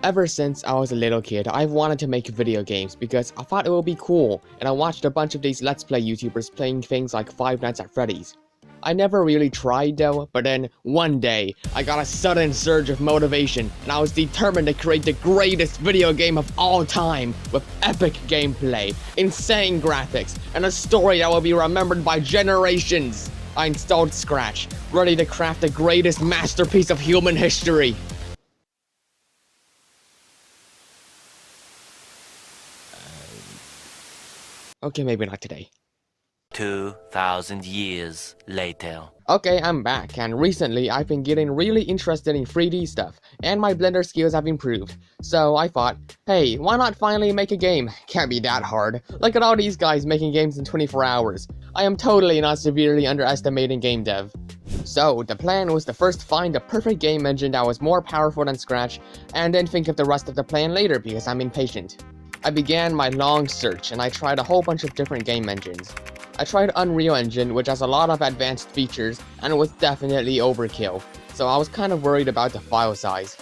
Ever since I was a little kid, I've wanted to make video games because I thought it would be cool, and I watched a bunch of these Let's Play YouTubers playing things like Five Nights at Freddy's. I never really tried though, but then one day, I got a sudden surge of motivation, and I was determined to create the greatest video game of all time, with epic gameplay, insane graphics, and a story that will be remembered by generations. I installed Scratch, ready to craft the greatest masterpiece of human history. Okay, maybe not today. 2,000 years later. Okay, I'm back, and recently I've been getting really interested in 3D stuff, and my Blender skills have improved. So I thought, hey, why not finally make a game? Can't be that hard. Look at all these guys making games in 24 hours. I am totally not severely underestimating game dev. So the plan was to first find the perfect game engine that was more powerful than Scratch, and then think of the rest of the plan later because I'm impatient. I began my long search, and I tried a whole bunch of different game engines. I tried Unreal Engine, which has a lot of advanced features, and it was definitely overkill, so I was kind of worried about the file size.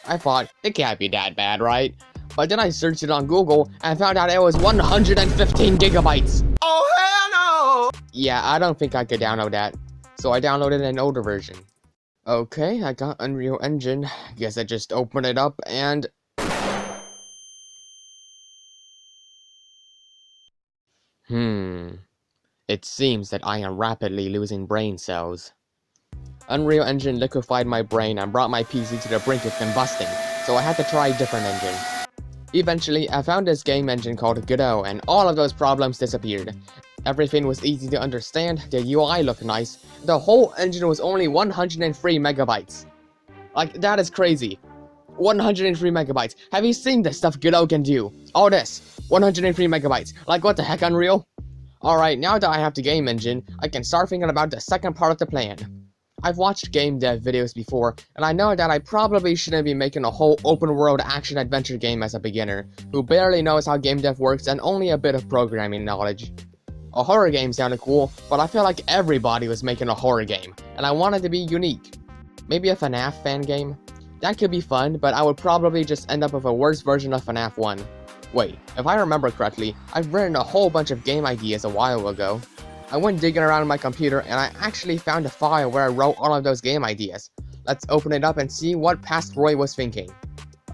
I thought, it can't be that bad, right? But then I searched it on Google, and found out it was 115 gigabytes! Oh hell no! Yeah, I don't think I could download that, so I downloaded an older version. Okay, I got Unreal Engine. Guess I just opened it up, and... It seems that I am rapidly losing brain cells. Unreal Engine liquefied my brain and brought my PC to the brink of combusting, so I had to try a different engine. Eventually, I found this game engine called Godot, and all of those problems disappeared. Everything was easy to understand, the UI looked nice, the whole engine was only 103 megabytes. Like, that is crazy. 103 megabytes. Have you seen the stuff Godot can do? All this. 103 megabytes. Like, what the heck, Unreal? Alright, now that I have the game engine, I can start thinking about the second part of the plan. I've watched game dev videos before, and I know that I probably shouldn't be making a whole open-world action-adventure game as a beginner, who barely knows how game dev works and only a bit of programming knowledge. A horror game sounded cool, but I feel like everybody was making a horror game, and I wanted to be unique. Maybe a FNAF fan game? That could be fun, but I would probably just end up with a worse version of FNAF 1. Wait, if I remember correctly, I've written a whole bunch of game ideas a while ago. I went digging around my computer and I actually found a file where I wrote all of those game ideas. Let's open it up and see what past Roy was thinking.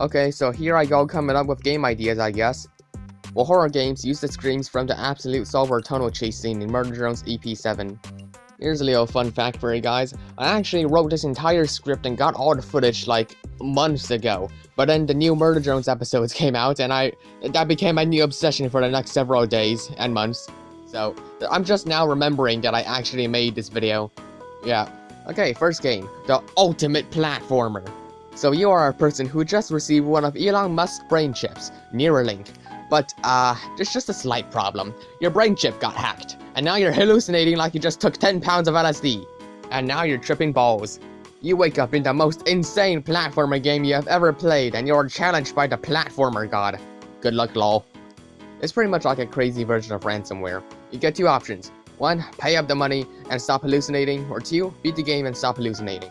Okay, so here I go coming up with game ideas, I guess. Well, horror games use the screams from the Absolute Solver tunnel chase scene in Murder Drones EP7. Here's a little fun fact for you guys. I actually wrote this entire script and got all the footage like months ago. But then the new Murder Drones episodes came out and that became my new obsession for the next several days and months. So I'm just now remembering that I actually made this video. Yeah. Okay, first game. The ultimate platformer. So you are a person who just received one of Elon Musk's brain chips, Neuralink. But, there's just a slight problem. Your brain chip got hacked, and now you're hallucinating like you just took 10 pounds of LSD. And now you're tripping balls. You wake up in the most insane platformer game you have ever played, and you're challenged by the platformer god. Good luck, lol. It's pretty much like a crazy version of ransomware. You get two options. 1, pay up the money and stop hallucinating, or 2, beat the game and stop hallucinating.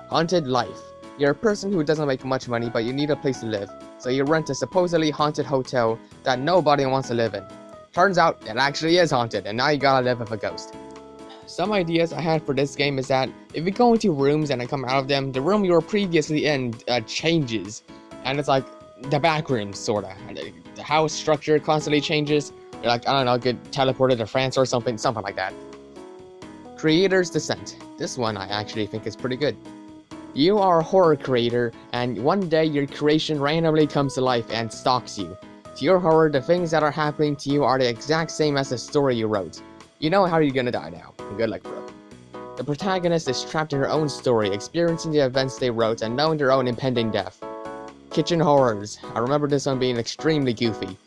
Haunted life. You're a person who doesn't make much money, but you need a place to live. So you rent a supposedly haunted hotel that nobody wants to live in. Turns out, it actually is haunted, and now you gotta live with a ghost. Some ideas I had for this game is that, if you go into rooms and I come out of them, the room you were previously in changes. And it's like, the back room, sorta. The house structure constantly changes. You're like, I don't know, get teleported to France or something like that. Creator's Descent. This one I actually think is pretty good. You are a horror creator, and one day your creation randomly comes to life and stalks you. To your horror, the things that are happening to you are the exact same as the story you wrote. You know how you're gonna die now. Good luck, bro. The protagonist is trapped in her own story, experiencing the events they wrote and knowing their own impending death. Kitchen horrors. I remember this one being extremely goofy.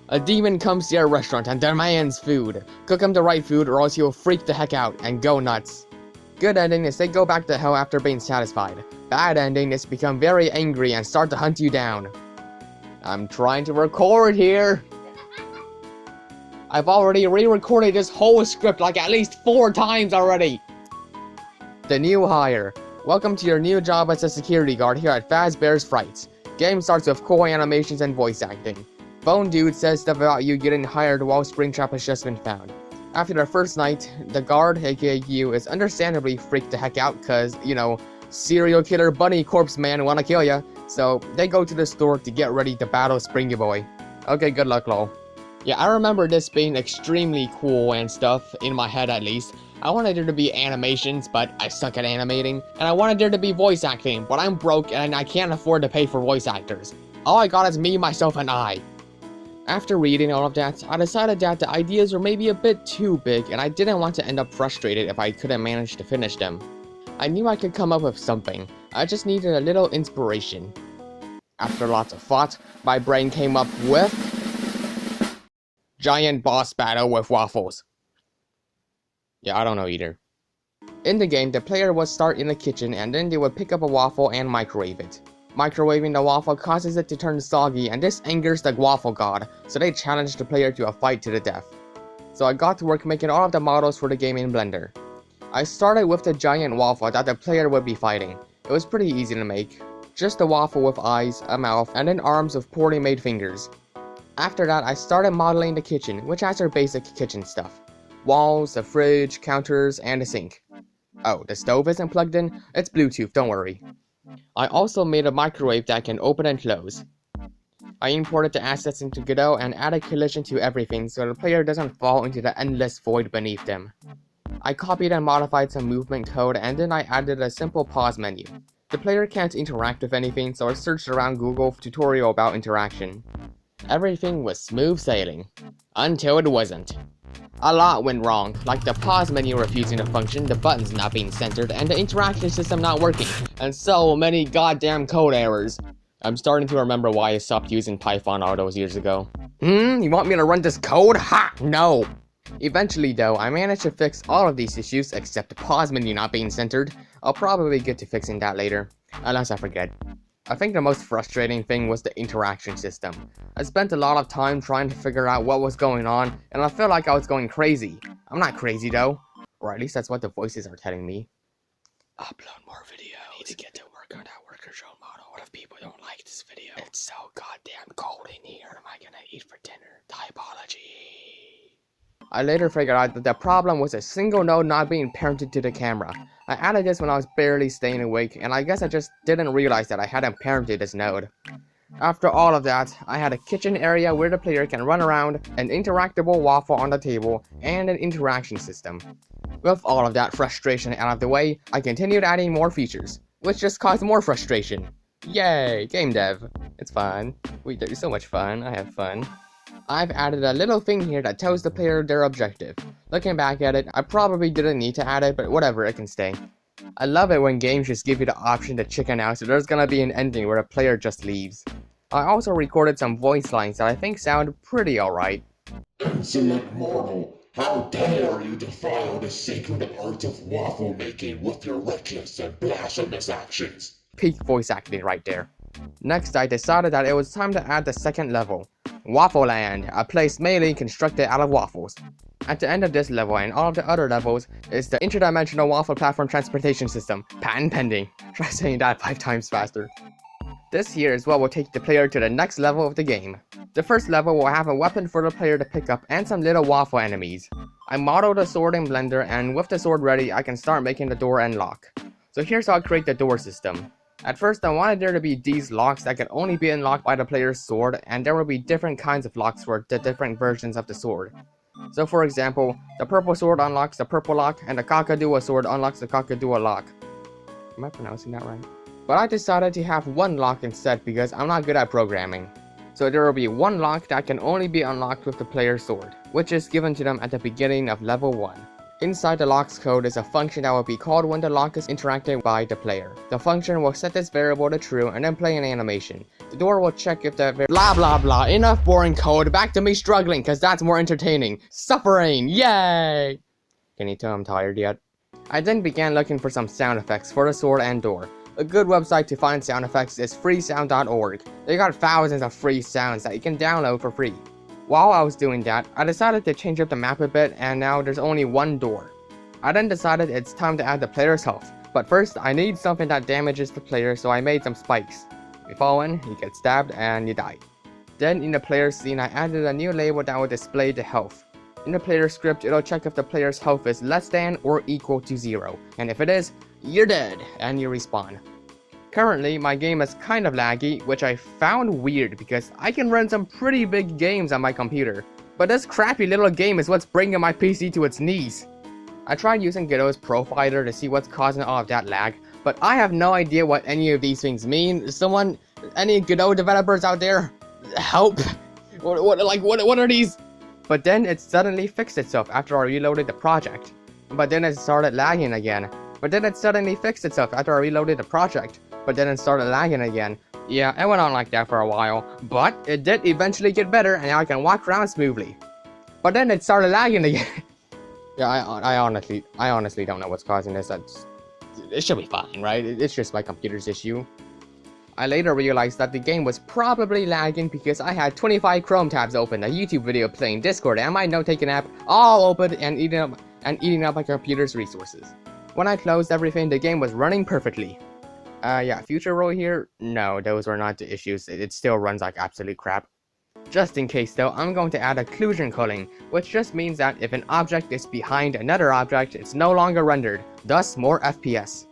A demon comes to your restaurant and demands food. Cook him the right food or else he'll freak the heck out and go nuts. Good ending is they go back to hell after being satisfied. Bad ending is become very angry and start to hunt you down. I'm trying to record here. I've already re-recorded this whole script like at least 4 times already. The new hire. Welcome to your new job as a security guard here at Fazbear's Frights. Game starts with cool animations and voice acting. Bone Dude says stuff about you getting hired while Springtrap has just been found. After the first night, the guard, aka you, is understandably freaked the heck out cause, you know, serial killer bunny corpse man wanna kill ya. So they go to the store to get ready to battle Springy Boy. Okay, good luck, lol. Yeah, I remember this being extremely cool and stuff, in my head at least. I wanted there to be animations, but I suck at animating. And I wanted there to be voice acting, but I'm broke and I can't afford to pay for voice actors. All I got is me, myself, and I. After reading all of that, I decided that the ideas were maybe a bit too big and I didn't want to end up frustrated if I couldn't manage to finish them. I knew I could come up with something, I just needed a little inspiration. After lots of thought, my brain came up with... Giant boss battle with waffles. Yeah, I don't know either. In the game, the player would start in the kitchen and then they would pick up a waffle and microwave it. Microwaving the waffle causes it to turn soggy and this angers the waffle god, so they challenge the player to a fight to the death. So I got to work making all of the models for the game in Blender. I started with the giant waffle that the player would be fighting. It was pretty easy to make. Just a waffle with eyes, a mouth, and then arms with poorly made fingers. After that, I started modeling the kitchen, which has our basic kitchen stuff. Walls, a fridge, counters, and a sink. Oh, the stove isn't plugged in? It's Bluetooth, don't worry. I also made a microwave that can open and close. I imported the assets into Godot and added collision to everything so the player doesn't fall into the endless void beneath them. I copied and modified some movement code and then I added a simple pause menu. The player can't interact with anything, so I searched around Google for tutorial about interaction. Everything was smooth sailing. Until it wasn't. A lot went wrong, like the pause menu refusing to function, the buttons not being centered, and the interaction system not working, and so many goddamn code errors. I'm starting to remember why I stopped using Python all those years ago. You want me to run this code? Ha! No! Eventually though, I managed to fix all of these issues except the pause menu not being centered. I'll probably get to fixing that later, unless I forget. I think the most frustrating thing was the interaction system. I spent a lot of time trying to figure out what was going on, and I felt like I was going crazy. I'm not crazy though. Or at least that's what the voices are telling me. Upload more videos. I need to get to work on that worker drone model. What if people don't like this video? It's so goddamn cold in here. What am I gonna eat for dinner? Typology. I later figured out that the problem was a single node not being parented to the camera. I added this when I was barely staying awake, and I guess I just didn't realize that I hadn't parented this node. After all of that, I had a kitchen area where the player can run around, an interactable waffle on the table, and an interaction system. With all of that frustration out of the way, I continued adding more features, which just caused more frustration. Yay, game dev. It's fun. We do so much fun. I have fun. I've added a little thing here that tells the player their objective. Looking back at it, I probably didn't need to add it, but whatever, it can stay. I love it when games just give you the option to chicken out, so there's gonna be an ending where the player just leaves. I also recorded some voice lines that I think sound pretty alright. Insolent mortal, how dare you defile the sacred art of waffle making with your reckless and blasphemous actions? Peak voice acting right there. Next, I decided that it was time to add the second level. Waffle Land, a place mainly constructed out of waffles. At the end of this level and all of the other levels is the interdimensional waffle platform transportation system. Patent pending. Try saying that 5 times faster. This here is what will take the player to the next level of the game. The first level will have a weapon for the player to pick up and some little waffle enemies. I modeled a sword in Blender, and with the sword ready I can start making the door and lock. So here's how I create the door system. At first I wanted there to be these locks that could only be unlocked by the player's sword, and there will be different kinds of locks for the different versions of the sword. So for example, the purple sword unlocks the purple lock, and the cockadoo sword unlocks the cockadoo lock. Am I pronouncing that right? But I decided to have one lock instead because I'm not good at programming. So there will be one lock that can only be unlocked with the player's sword, which is given to them at the beginning of level 1. Inside the lock's code is a function that will be called when the lock is interacted by the player. The function will set this variable to true and then play an animation. The door will check if the blah blah blah. Enough boring code, back to me struggling, cause that's more entertaining. Suffering, yay! Can you tell I'm tired yet? I then began looking for some sound effects for the sword and door. A good website to find sound effects is freesound.org. They got thousands of free sounds that you can download for free. While I was doing that, I decided to change up the map a bit, and now there's only one door. I then decided it's time to add the player's health, but first I need something that damages the player, so I made some spikes. You fall in, you get stabbed, and you die. Then in the player scene, I added a new label that will display the health. In the player script, it'll check if the player's health is less than or equal to 0. And if it is, you're dead, and you respawn. Currently, my game is kind of laggy, which I found weird because I can run some pretty big games on my computer. But this crappy little game is what's bringing my PC to its knees. I tried using Godot's profiler to see what's causing all of that lag, but I have no idea what any of these things mean. Someone, any Godot developers out there, help! What are these? But then it suddenly fixed itself after I reloaded the project. But then it started lagging again. But then it suddenly fixed itself after I reloaded the project. But then it started lagging again. Yeah, it went on like that for a while. But it did eventually get better and now I can walk around smoothly. But then it started lagging again. Yeah, I honestly don't know what's causing this. It should be fine, right? It's just my computer's issue. I later realized that the game was probably lagging because I had 25 Chrome tabs open, a YouTube video playing, Discord, and my note-taking app all open and eating up my computer's resources. When I closed everything, the game was running perfectly. Yeah, future roll here? No, those were not the issues. It still runs like absolute crap. Just in case though, I'm going to add occlusion culling, which just means that if an object is behind another object, it's no longer rendered, thus more FPS.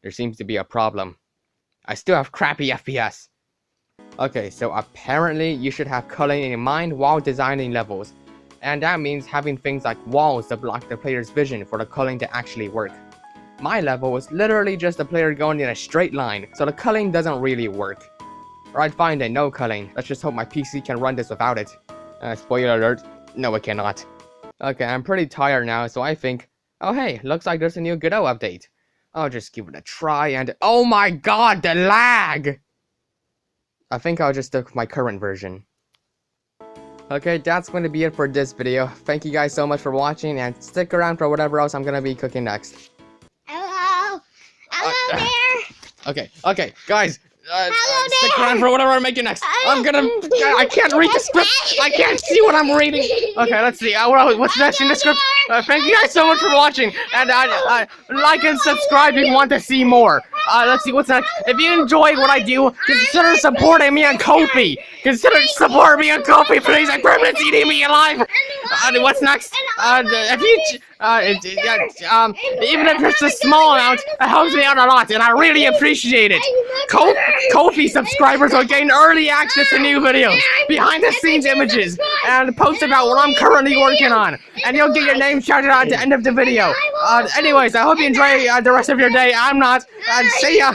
There seems to be a problem. I still have crappy FPS. Okay, so apparently you should have culling in mind while designing levels. And that means having things like walls to block the player's vision for the culling to actually work. My level was literally just the player going in a straight line, so the culling doesn't really work. Alright, fine then, no culling. Let's just hope my PC can run this without it. Spoiler alert, no it cannot. Okay, I'm pretty tired now, so I think, oh hey, looks like there's a new Godot update. I'll just give it a try and oh my god, the lag! I think I'll just stick with my current version. Okay, that's going to be it for this video. Thank you guys so much for watching and stick around for whatever else I'm going to be cooking next. Hello? Hello there? Okay, guys. Hello Stick there. around for whatever I'm making next. I can't read the script. I can't see what I'm reading. Okay, let's see. What's next in the script? Thank you guys so much for watching. And like and subscribe if you want to see more. Let's see what's next. If you enjoyed what I do, consider supporting me on Kofi. Consider supporting me on Kofi, please. I promise it's eating me alive. What's next? If you even if it's a small amount, it helps me out a lot, and I really appreciate it. Kofi subscribers will gain early access to new videos, behind-the-scenes images, and posts about what I'm currently working on. And you'll get your name shouted out at the end of the video. Anyways, I hope you enjoy the rest of your day. I'm not. See ya.